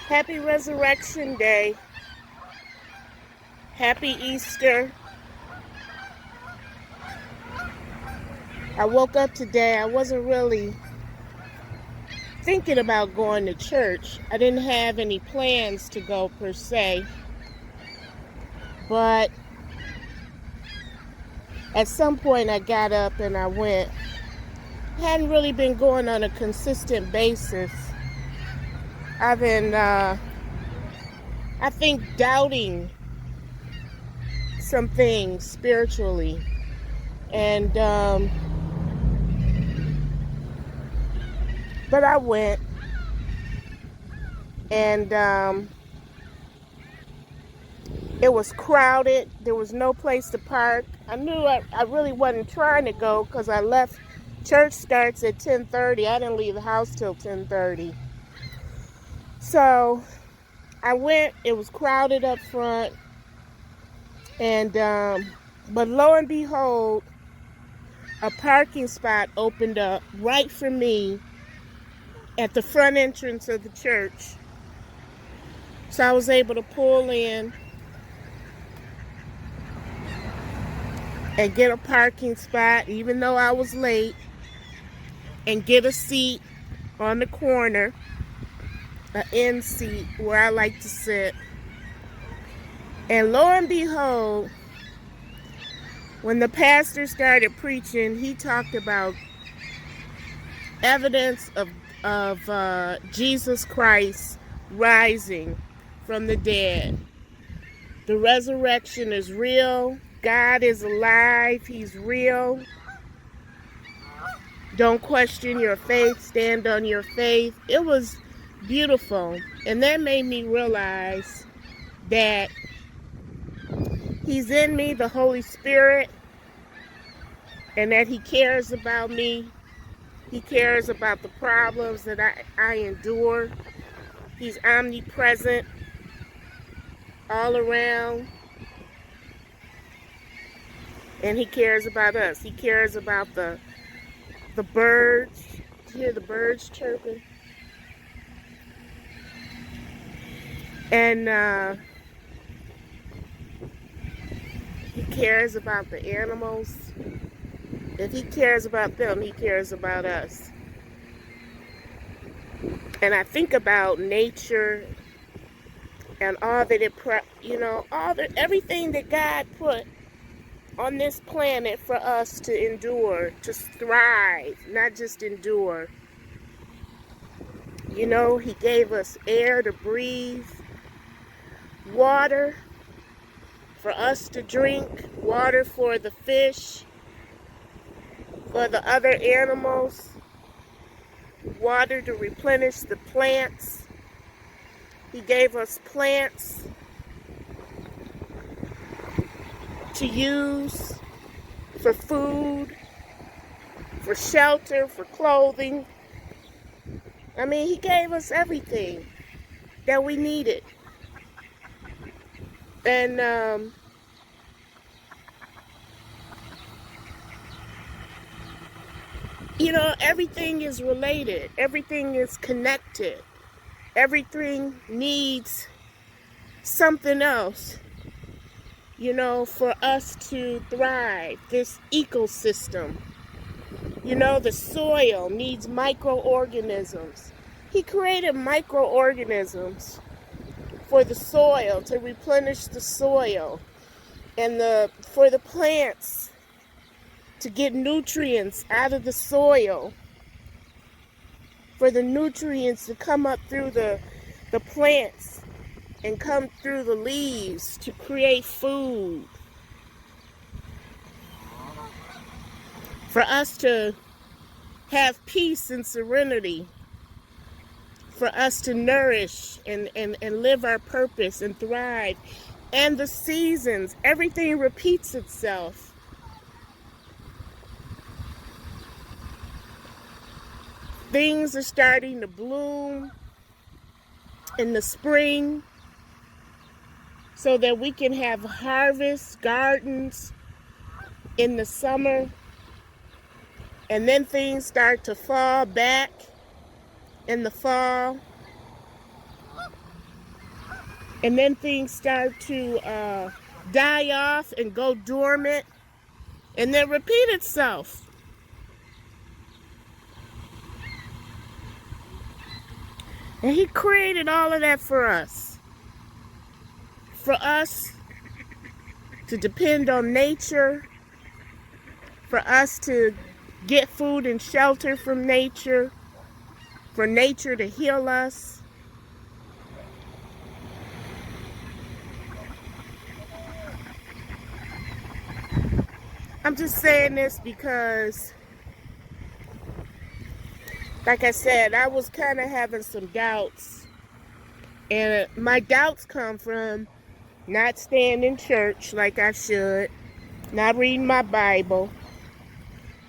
Happy Resurrection Day. Happy Easter. I woke up today. I wasn't really thinking about going to church. I didn't have any plans to go per se. But at some point I got up and I went. I hadn't really been going on a consistent basis. I've been, I think, doubting some things spiritually. And, but I went. And, it was crowded. There was no place to park. I knew I really wasn't trying to go because I left. Church starts at 10:30. I didn't leave the house till 10:30. So I went. It was crowded up front. And, but lo and behold, a parking spot opened up right for me at the front entrance of the church. So I was able to pull in and get a parking spot, even though I was late, and get a seat on the corner, an end seat where I like to sit. And lo and behold, when the pastor started preaching, he talked about evidence of Jesus Christ rising from the dead. The resurrection is real. God is alive. He's real. Don't question your faith. Stand on your faith. It was beautiful. And that made me realize that He's in me, the Holy Spirit, and that He cares about me. He cares about the problems that I endure. He's omnipresent all around. And He cares about us. He cares about the birds. You hear the birds chirping? And He cares about the animals. If He cares about them, He cares about us. And I think about nature and all that everything that God put on this planet for us to endure, to thrive, not just endure. He gave us air to breathe, water for us to drink, water for the fish, for the other animals, water to replenish the plants. He gave us plants to use for food, for shelter, for clothing. I mean, He gave us everything that we needed. And everything is related. Everything is connected. Everything needs something else, for us to thrive. This ecosystem. The soil needs microorganisms. He created microorganisms for the soil, to replenish the soil, and for the plants to get nutrients out of the soil, for the nutrients to come up through the plants and come through the leaves to create food, for us to have peace and serenity, for us to nourish and live our purpose and thrive. And the seasons, everything repeats itself. Things are starting to bloom in the spring so that we can have harvest gardens in the summer. And then things start to fall back in the fall. And then things start to die off and go dormant and then repeat itself. And he created all of that for us to depend on nature, for us to get food and shelter from nature, for nature to heal us. I'm just saying this because, like I said, I was kind of having some doubts. And my doubts come from not staying in church like I should, not reading my Bible,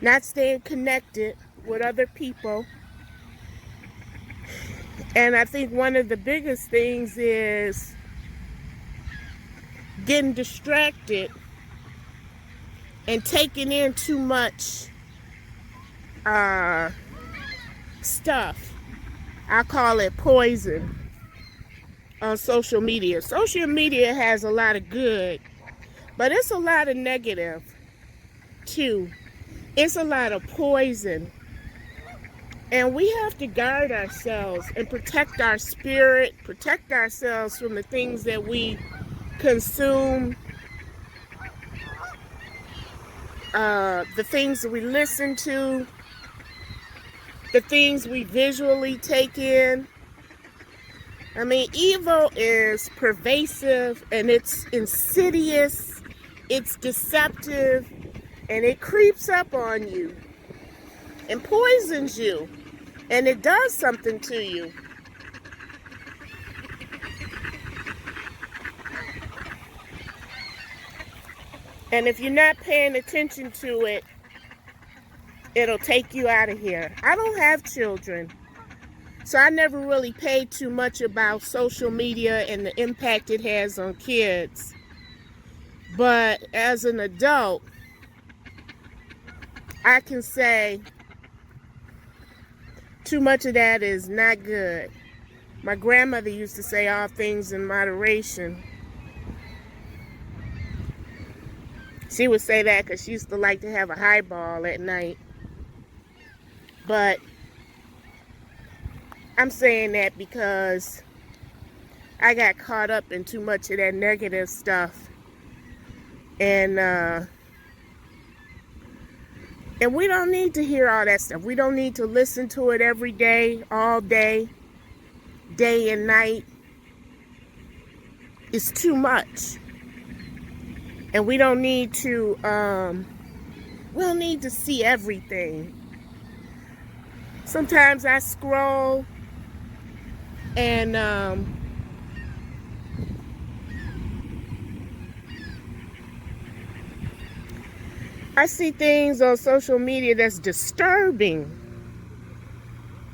not staying connected with other people. And I think one of the biggest things is getting distracted and taking in too much stuff. I call it poison on social media. Social media has a lot of good, but it's a lot of negative too. It's a lot of poison. And we have to guard ourselves and protect our spirit, protect ourselves from the things that we consume, the things that we listen to, the things we visually take in. I mean, evil is pervasive and it's insidious, it's deceptive, and it creeps up on you and poisons you, and it does something to you. And if you're not paying attention to it, it'll take you out of here. I don't have children, so I never really paid too much about social media and the impact it has on kids. But as an adult, I can say too much of that is not good. My grandmother used to say all things in moderation. She would say that because she used to like to have a highball at night. But I'm saying that because I got caught up in too much of that negative stuff. And we don't need to hear all that stuff. We don't need to listen to it every day, all day, day and night. It's too much. And we don't need to see everything. Sometimes I scroll and I see things on social media that's disturbing.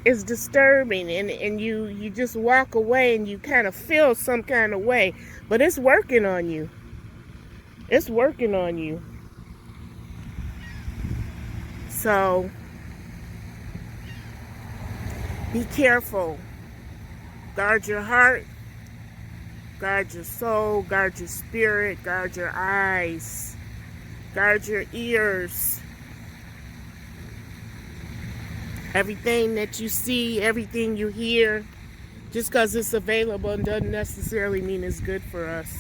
It's disturbing, and you just walk away and you kind of feel some kind of way, but it's working on you. It's working on you. So be careful. Guard your heart, guard your soul, guard your spirit, guard your eyes, guard your ears. Everything that you see, everything you hear, just because it's available doesn't necessarily mean it's good for us.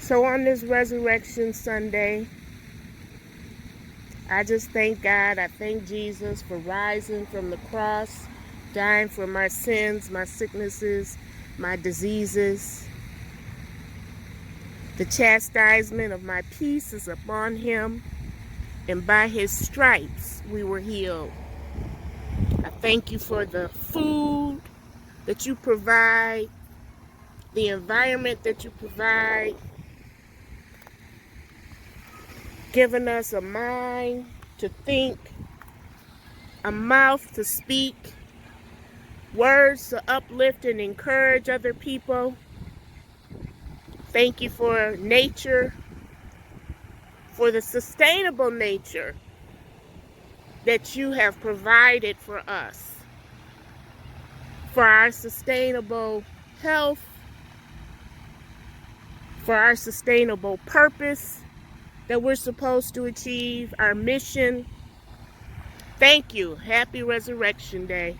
So on this Resurrection Sunday, I just thank God. I thank Jesus for rising from the cross, dying for my sins, my sicknesses, my diseases. The chastisement of my peace is upon him, and by his stripes we were healed. I thank you for the food that you provide, the environment that you provide, giving us a mind to think, a mouth to speak, words to uplift and encourage other people. Thank you for nature, for the sustainable nature that you have provided for us, for our sustainable health, for our sustainable purpose that we're supposed to achieve, our mission. Thank you. Happy Resurrection Day.